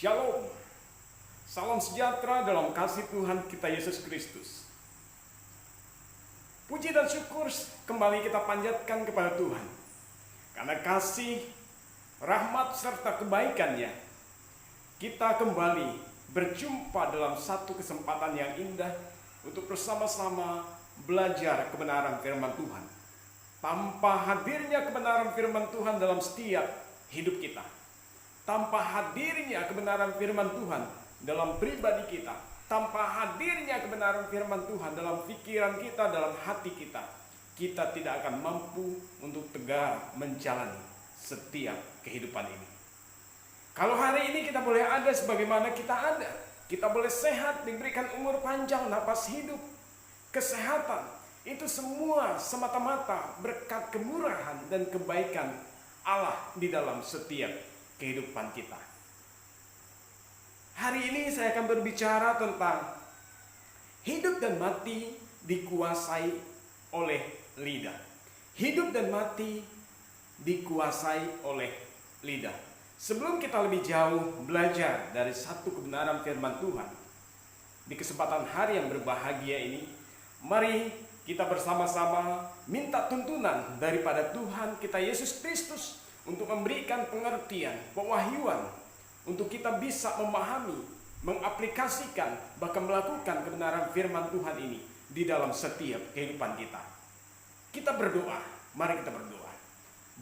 Shalom. Salam sejahtera dalam kasih Tuhan kita Yesus Kristus. Puji dan syukur kembali kita panjatkan kepada Tuhan. Karena kasih, rahmat serta kebaikannya, kita kembali berjumpa dalam satu kesempatan yang indah untuk bersama-sama belajar kebenaran firman Tuhan. Tanpa hadirnya kebenaran firman Tuhan dalam setiap hidup kita, tanpa hadirnya kebenaran firman Tuhan dalam pribadi kita, tanpa hadirnya kebenaran firman Tuhan dalam pikiran kita, dalam hati kita, kita tidak akan mampu untuk tegar menjalani setiap kehidupan ini. Kalau hari ini kita boleh ada sebagaimana kita ada, kita boleh sehat, diberikan umur panjang, napas hidup, kesehatan, itu semua semata-mata berkat kemurahan dan kebaikan Allah di dalam setiap kehidupan kita. Hari ini saya akan berbicara tentang hidup dan mati dikuasai oleh lidah. Hidup dan mati dikuasai oleh lidah. Sebelum kita lebih jauh belajar dari satu kebenaran firman Tuhan, di kesempatan hari yang berbahagia ini, mari kita bersama-sama minta tuntunan daripada Tuhan kita Yesus Kristus untuk memberikan pengertian, pewahyuan, untuk kita bisa memahami, mengaplikasikan, bahkan melakukan kebenaran firman Tuhan ini di dalam setiap kehidupan kita. Kita berdoa, mari kita berdoa.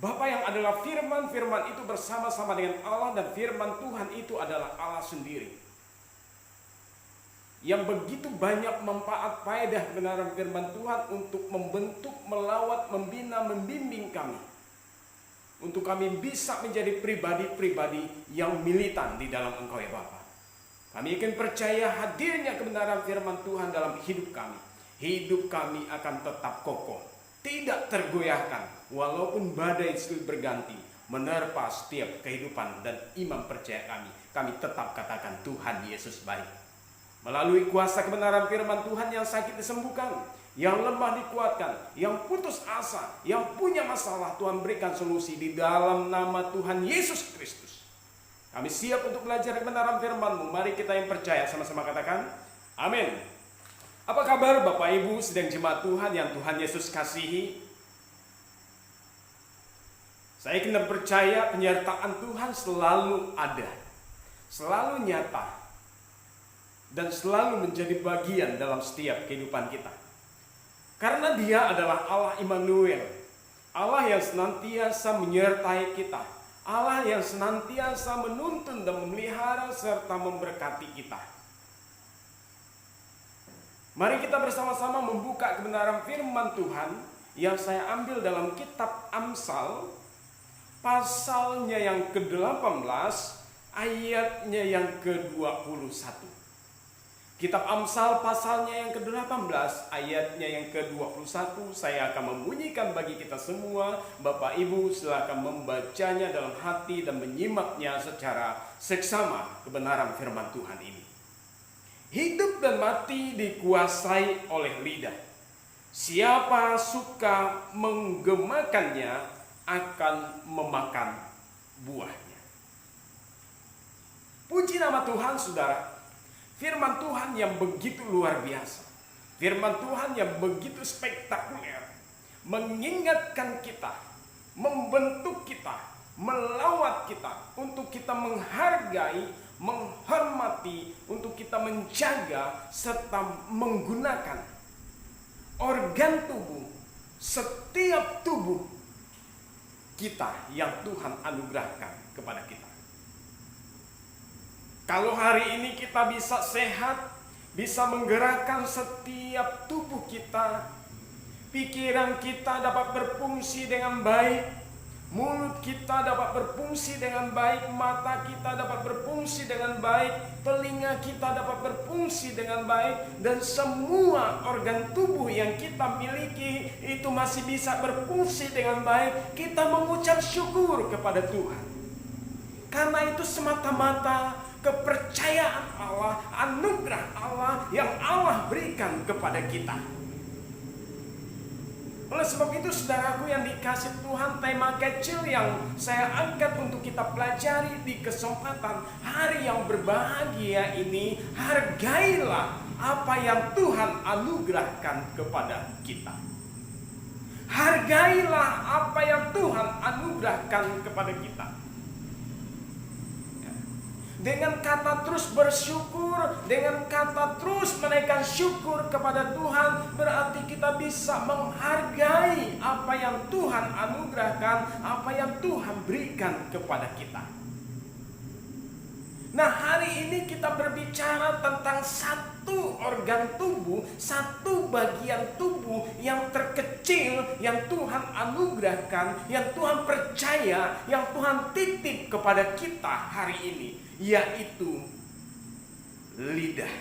Bapa yang adalah firman itu bersama-sama dengan Allah, dan firman Tuhan itu adalah Allah sendiri, yang begitu banyak manfaat faedah kebenaran firman Tuhan untuk membentuk, melawat, membina, membimbing kami, untuk kami bisa menjadi pribadi-pribadi yang militan di dalam Engkau ya Bapa. Kami akan percaya hadirnya kebenaran firman Tuhan dalam hidup kami. Hidup kami akan tetap kokoh, tidak tergoyahkan, walaupun badai silih berganti menerpa setiap kehidupan dan iman percaya kami. Kami tetap katakan Tuhan Yesus baik. Melalui kuasa kebenaran firman Tuhan, yang sakit disembuhkan, yang lemah dikuatkan, yang putus asa, yang punya masalah, Tuhan berikan solusi di dalam nama Tuhan Yesus Kristus. Kami siap untuk belajar kebenaran firman-Mu. Mari kita yang percaya sama-sama katakan amin. Apa kabar Bapak Ibu sedang jemaat Tuhan yang Tuhan Yesus kasihi? Saya kena percaya penyertaan Tuhan selalu ada, selalu nyata, dan selalu menjadi bagian dalam setiap kehidupan kita. Karena Dia adalah Allah Immanuel, Allah yang senantiasa menyertai kita, Allah yang senantiasa menuntun dan memelihara serta memberkati kita. Mari kita bersama-sama membuka kebenaran firman Tuhan yang saya ambil dalam kitab Amsal, pasalnya yang ke-18, ayatnya yang ke-21. Kitab Amsal pasalnya yang ke-18, ayatnya yang ke-21. Saya akan membunyikan bagi kita semua. Bapak Ibu silakan membacanya dalam hati dan menyimaknya secara seksama kebenaran firman Tuhan ini. Hidup dan mati dikuasai oleh lidah. Siapa suka menggemakannya akan memakan buahnya. Puji nama Tuhan, saudara. Firman Tuhan yang begitu luar biasa, firman Tuhan yang begitu spektakuler, mengingatkan kita, membentuk kita, melawat kita, untuk kita menghargai, menghormati, untuk kita menjaga, serta menggunakan organ tubuh, setiap tubuh kita yang Tuhan anugerahkan kepada kita. Kalau hari ini kita bisa sehat, bisa menggerakkan setiap tubuh kita, pikiran kita dapat berfungsi dengan baik, mulut kita dapat berfungsi dengan baik, mata kita dapat berfungsi dengan baik, telinga kita dapat berfungsi dengan baik, dan semua organ tubuh yang kita miliki itu masih bisa berfungsi dengan baik, kita mengucap syukur kepada Tuhan. Karena itu semata-mata kepercayaan Allah, anugerah Allah yang Allah berikan kepada kita. Oleh sebab itu saudaraku yang dikasih Tuhan, tema kecil yang saya angkat untuk kita pelajari di kesempatan hari yang berbahagia ini, hargailah apa yang Tuhan anugerahkan kepada kita. Hargailah apa yang Tuhan anugerahkan kepada kita. Dengan kata terus bersyukur, dengan kata terus menaikkan syukur kepada Tuhan, berarti kita bisa menghargai apa yang Tuhan anugerahkan, apa yang Tuhan berikan kepada kita. Nah, hari ini kita berbicara tentang satu organ tubuh, satu bagian tubuh yang terkecil, yang Tuhan anugerahkan, yang Tuhan percaya, yang Tuhan titip kepada kita hari ini, yaitu lidah.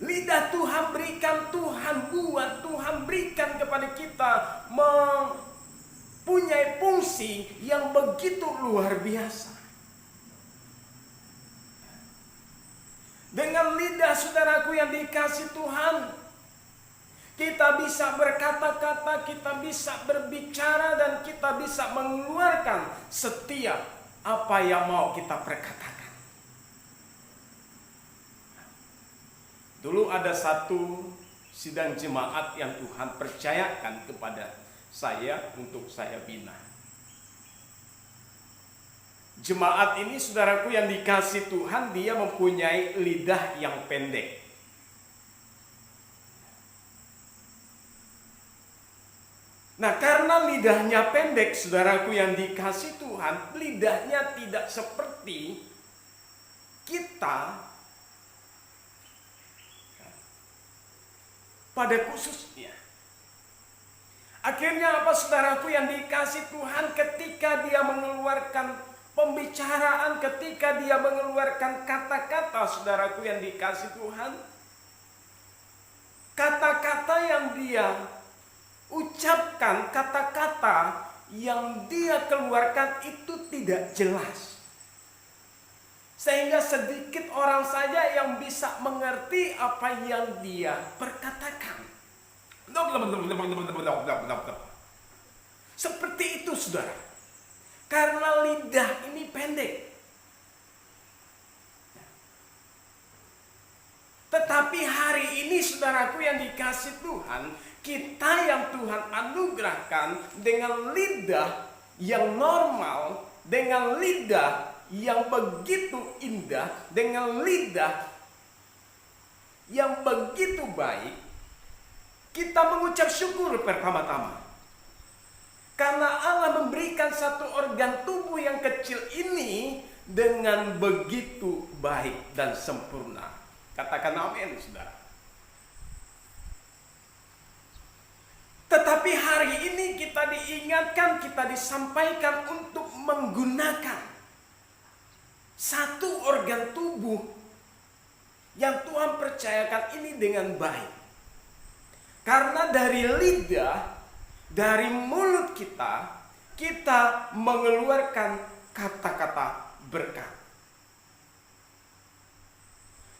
Lidah Tuhan berikan, Tuhan buat, Tuhan berikan kepada kita mempunyai fungsi yang begitu luar biasa. Dengan lidah saudaraku yang dikasih Tuhan, kita bisa berkata-kata, kita bisa berbicara, dan kita bisa mengeluarkan setiap apa yang mau kita perkatakan. Dulu ada satu sidang jemaat yang Tuhan percayakan kepada saya untuk saya bina. Jemaat ini saudaraku yang dikasih Tuhan, dia mempunyai lidah yang pendek. Nah, karena lidahnya pendek, saudaraku yang dikasih Tuhan, lidahnya tidak seperti kita pada khususnya. Akhirnya apa saudaraku yang dikasih Tuhan, ketika dia mengeluarkan pembicaraan, ketika dia mengeluarkan kata-kata, saudaraku yang dikasih Tuhan, kata-kata yang dia ucapkan, kata-kata yang dia keluarkan itu tidak jelas. Sehingga sedikit orang saja yang bisa mengerti apa yang dia perkatakan. Seperti itu saudara. Karena lidah ini pendek. Tetapi hari ini saudaraku yang dikasih Tuhan, kita yang Tuhan anugerahkan dengan lidah yang normal, dengan lidah yang begitu indah, dengan lidah yang begitu baik, kita mengucap syukur pertama-tama. Karena Allah memberikan satu organ tubuh yang kecil ini dengan begitu baik dan sempurna. Katakan amin, saudara. Tetapi hari ini kita diingatkan, kita disampaikan untuk menggunakan satu organ tubuh yang Tuhan percayakan ini dengan baik. Karena dari lidah, dari mulut kita, kita mengeluarkan kata-kata berkat.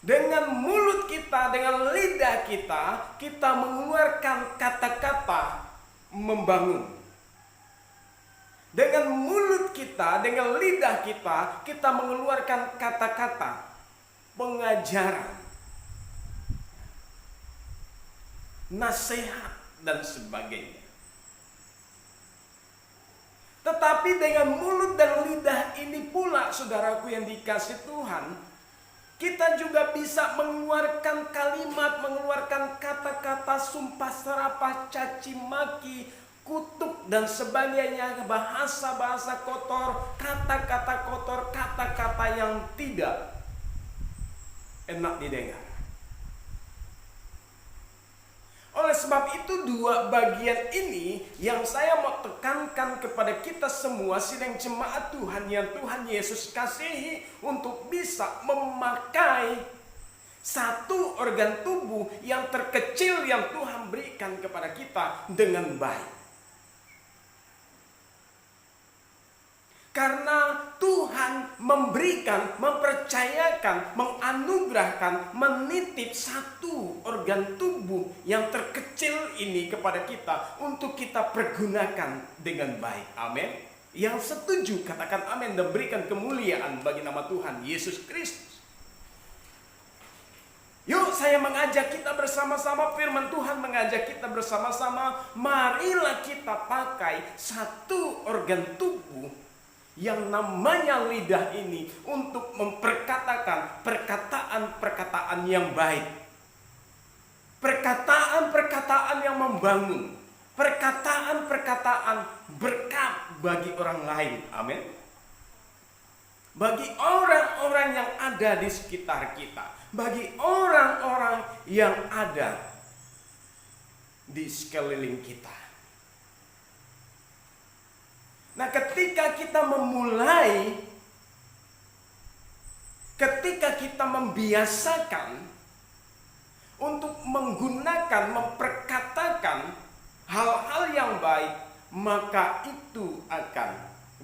Dengan mulut kita, dengan lidah kita, kita mengeluarkan kata-kata membangun. Dengan mulut kita, dengan lidah kita, kita mengeluarkan kata-kata pengajaran, nasihat, dan sebagainya. Tetapi dengan mulut dan lidah ini pula, saudaraku yang dikasih Tuhan, kita juga bisa mengeluarkan kalimat, mengeluarkan kata-kata sumpah serapah, caci maki, kutuk, dan sebagainya, bahasa-bahasa kotor, kata-kata kotor, kata-kata yang tidak enak didengar. Oleh sebab itu, dua bagian ini yang saya mau tekankan kepada kita semua sidang jemaat Tuhan yang Tuhan Yesus kasihi, untuk bisa memakai satu organ tubuh yang terkecil yang Tuhan berikan kepada kita dengan baik. Karena Tuhan memberikan, mempercayakan, menganugerahkan, menitip satu organ tubuh yang terkecil ini kepada kita untuk kita pergunakan dengan baik. Amin. Yang setuju katakan amin dan berikan kemuliaan bagi nama Tuhan Yesus Kristus. Yuk, saya mengajak kita bersama-sama, firman Tuhan mengajak kita bersama-sama, marilah kita pakai satu organ tubuh yang namanya lidah ini untuk memperkatakan perkataan-perkataan yang baik. Perkataan-perkataan yang membangun. Perkataan-perkataan berkat bagi orang lain. Amin. Bagi orang-orang yang ada di sekitar kita. Bagi orang-orang yang ada di sekeliling kita. Nah, ketika kita memulai, ketika kita membiasakan untuk menggunakan, memperkatakan hal-hal yang baik, maka itu akan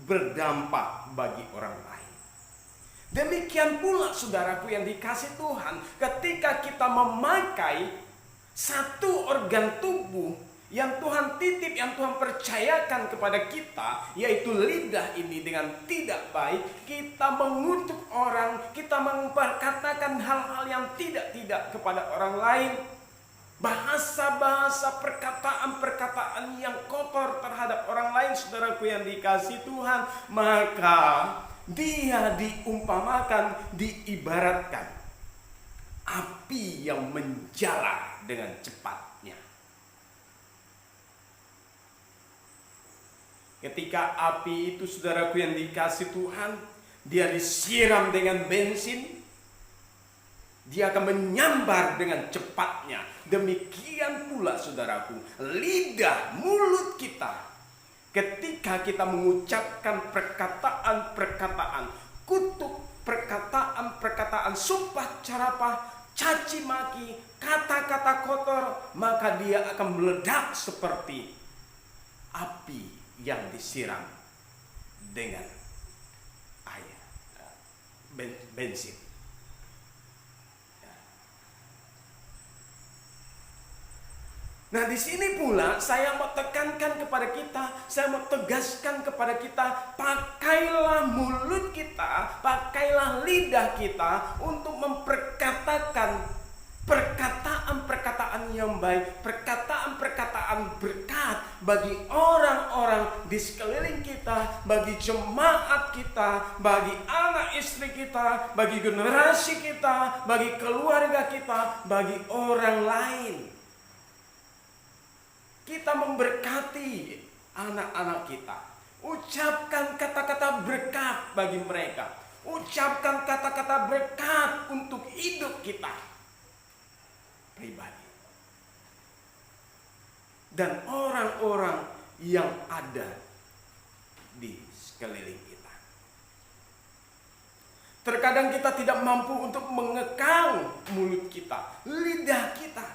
berdampak bagi orang lain. Demikian pula saudaraku yang dikasih Tuhan, ketika kita memakai satu organ tubuh yang Tuhan titip, yang Tuhan percayakan kepada kita, yaitu lidah ini dengan tidak baik, kita mengutuk orang, kita memperkatakan hal-hal yang tidak-tidak kepada orang lain. Bahasa-bahasa, perkataan-perkataan yang kotor terhadap orang lain, saudaraku yang dikasih Tuhan, maka dia diumpamakan, diibaratkan api yang menjalar dengan cepatnya. Ketika api itu, saudaraku yang dikasih Tuhan, dia disiram dengan bensin, dia akan menyambar dengan cepatnya. Demikian pula saudaraku, lidah, mulut kita, ketika kita mengucapkan perkataan-perkataan kutuk, perkataan-perkataan sumpah carapah, caci maki, kata-kata kotor, maka dia akan meledak seperti api yang disiram dengan air, bensin. Nah, di sini pula saya mau tekankan kepada kita, saya mau tegaskan kepada kita, pakailah mulut kita, pakailah lidah kita untuk memperkatakan perkataan-perkataan yang baik, perkataan-perkataan berkat bagi orang-orang di sekeliling kita, bagi jemaat kita, bagi anak istri kita, bagi generasi kita, bagi keluarga kita, bagi orang lain. Kita memberkati anak-anak kita. Ucapkan kata-kata berkat bagi mereka. Ucapkan kata-kata berkat untuk hidup kita pribadi. Dan orang-orang yang ada di sekeliling kita. Terkadang kita tidak mampu untuk mengekang mulut kita, lidah kita.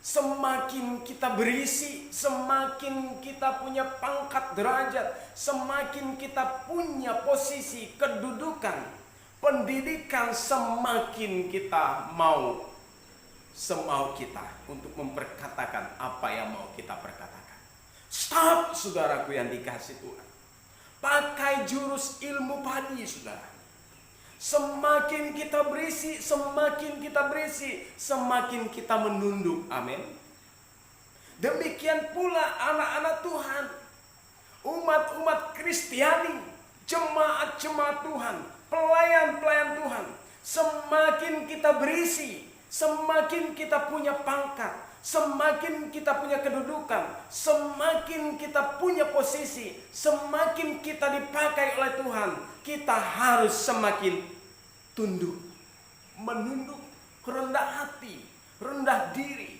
Semakin kita berisi, semakin kita punya pangkat derajat, semakin kita punya posisi, kedudukan, pendidikan, semakin kita mau semau kita untuk memperkatakan apa yang mau kita perkatakan. Stop, saudaraku yang dikasih Tuhan. Pakai jurus ilmu padi, saudara. Semakin kita berisi, semakin kita berisi, semakin kita menunduk. Amin. Demikian pula anak-anak Tuhan, umat-umat Kristiani, jemaat-jemaat Tuhan, pelayan-pelayan Tuhan. Semakin kita berisi, semakin kita punya pangkat, semakin kita punya kedudukan, semakin kita punya posisi, semakin kita dipakai oleh Tuhan, kita harus semakin tunduk, menunduk, rendah hati, rendah diri.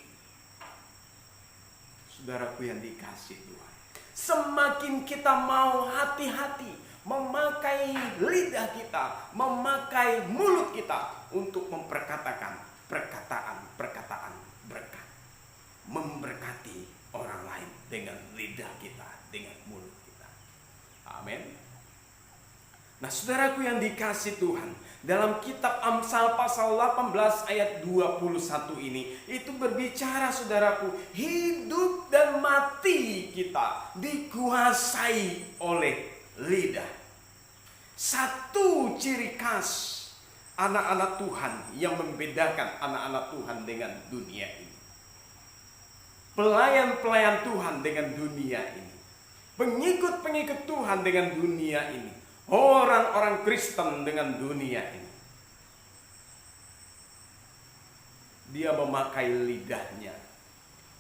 Saudaraku yang dikasih Tuhan, semakin kita mau hati-hati memakai lidah kita, memakai mulut kita untuk memperkatakan perkataan-perkataan berkat, memberkati orang lain dengan lidah kita, dengan mulut kita. Amin. Nah, saudaraku yang dikasih Tuhan, dalam kitab Amsal pasal 18 ayat 21 ini, itu berbicara saudaraku, hidup dan mati kita dikuasai oleh lidah. Satu ciri khas anak-anak Tuhan yang membedakan anak-anak Tuhan dengan dunia ini. Pelayan-pelayan Tuhan dengan dunia ini. Pengikut-pengikut Tuhan dengan dunia ini. Orang-orang Kristen dengan dunia ini. Dia memakai lidahnya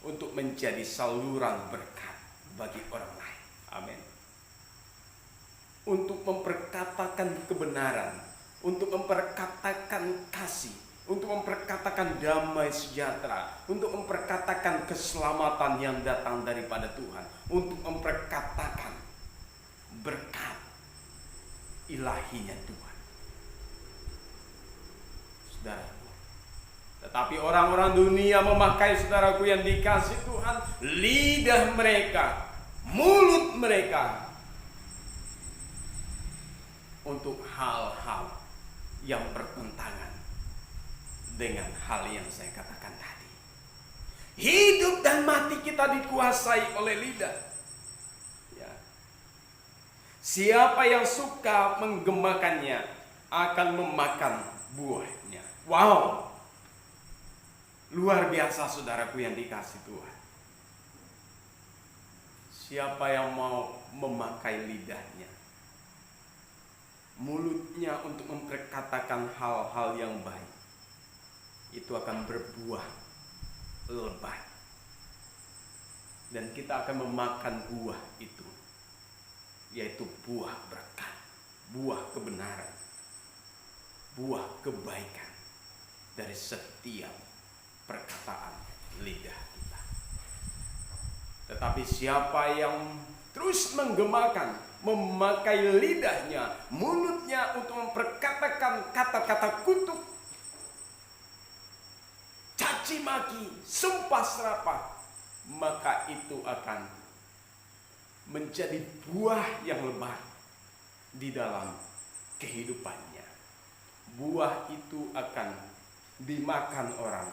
untuk menjadi saluran berkat bagi orang lain. Amin. Untuk memperkatakan kebenaran, untuk memperkatakan kasih, untuk memperkatakan damai sejahtera, untuk memperkatakan keselamatan yang datang daripada Tuhan, untuk memperkatakan berkat ilahinya Tuhan. Saudaraku, tetapi orang-orang dunia memakai, saudaraku yang dikasih Tuhan, lidah mereka, mulut mereka untuk hal-hal yang bertentangan dengan hal yang saya katakan tadi. Hidup dan mati kita dikuasai oleh lidah. Ya. Siapa yang suka menggemakannya akan memakan buahnya. Wow, luar biasa saudaraku yang dikasih Tuhan. Siapa yang mau memakai lidahnya, mulutnya untuk memperkatakan hal-hal yang baik, itu akan berbuah lebat. Dan kita akan memakan buah itu, yaitu buah berkat, buah kebenaran, buah kebaikan dari setiap perkataan lidah kita. Tetapi siapa yang terus menggemakan, memakai lidahnya, mulutnya untuk memperkatakan kata-kata kutuk, caci maki, sumpah serapah, maka itu akan menjadi buah yang lebat di dalam kehidupannya. Buah itu akan dimakan orang,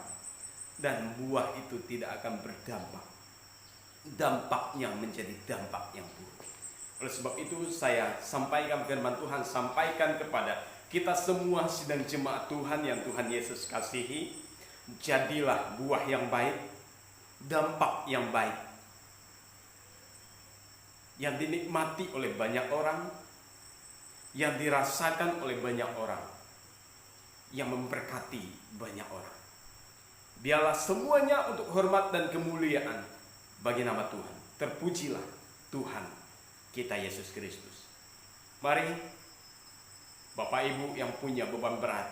dan buah itu tidak akan berdampak. Dampaknya menjadi dampak yang buruk. Oleh sebab itu saya sampaikan firman Tuhan, sampaikan kepada kita semua sidang jemaat Tuhan yang Tuhan Yesus kasihi. Jadilah buah yang baik, dampak yang baik, yang dinikmati oleh banyak orang, yang dirasakan oleh banyak orang, yang memberkati banyak orang. Biarlah semuanya untuk hormat dan kemuliaan bagi nama Tuhan. Terpujilah Tuhan kita Yesus Kristus. Mari Bapak Ibu yang punya beban berat,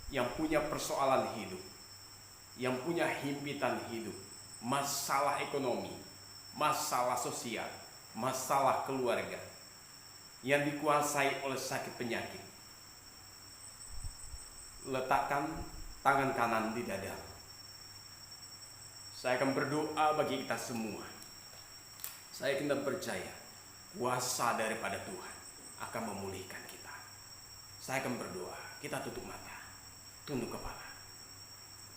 yang punya persoalan hidup, yang punya himpitan hidup, masalah ekonomi, masalah sosial, masalah keluarga, yang dikuasai oleh sakit penyakit, letakkan tangan kanan di dada. Saya akan berdoa bagi kita semua. Saya akan percaya kuasa daripada Tuhan akan memulihkan kita. Saya akan berdoa. Kita tutup mata, tunduk kepala.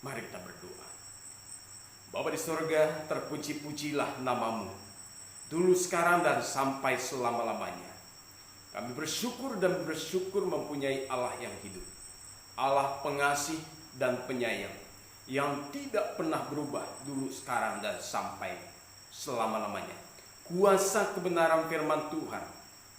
Mari kita berdoa. Bapa di sorga, terpuji-pujilah namamu, dulu, sekarang, dan sampai selama-lamanya. Kami bersyukur dan bersyukur mempunyai Allah yang hidup, Allah pengasih dan penyayang, yang tidak pernah berubah dulu, sekarang, dan sampai selama-lamanya. Kuasa kebenaran firman Tuhan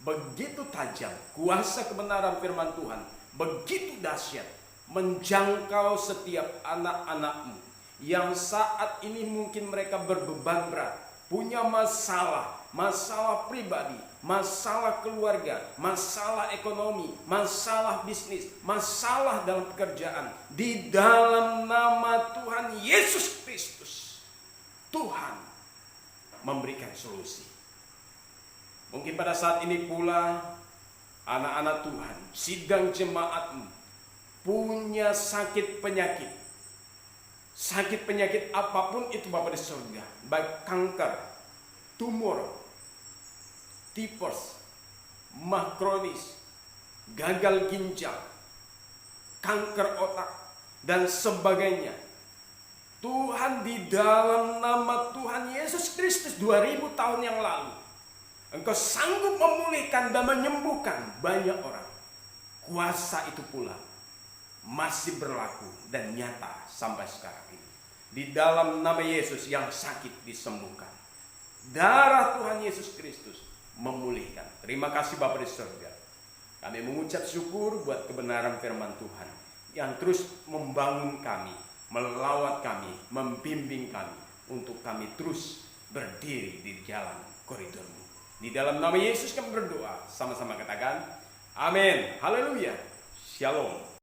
begitu tajam, kuasa kebenaran firman Tuhan begitu dahsyat, menjangkau setiap anak-anak-Mu yang saat ini mungkin mereka berbeban berat, punya masalah pribadi, masalah keluarga, masalah ekonomi, masalah bisnis, masalah dalam pekerjaan. Di dalam nama Tuhan Yesus Kristus, Tuhan memberikan solusi. Mungkin pada saat ini pula anak-anak Tuhan, sidang jemaat-Mu, punya sakit penyakit. Sakit penyakit apapun itu Bapa di surga, baik kanker, tumor, tipes, mah kronis, gagal ginjal, kanker otak, dan sebagainya. Tuhan, di dalam nama Tuhan Yesus Kristus 2000 tahun yang lalu, Engkau sanggup memulihkan dan menyembuhkan banyak orang. Kuasa itu pula masih berlaku dan nyata sampai sekarang ini. Di dalam nama Yesus, yang sakit disembuhkan. Darah Tuhan Yesus Kristus memulihkan. Terima kasih Bapa di surga. Kami mengucap syukur buat kebenaran firman Tuhan yang terus membangun kami, melawat kami, membimbing kami untuk kami terus berdiri di jalan koridor-Mu. Di dalam nama Yesus kami berdoa, sama-sama katakan amin. Haleluya. Shalom.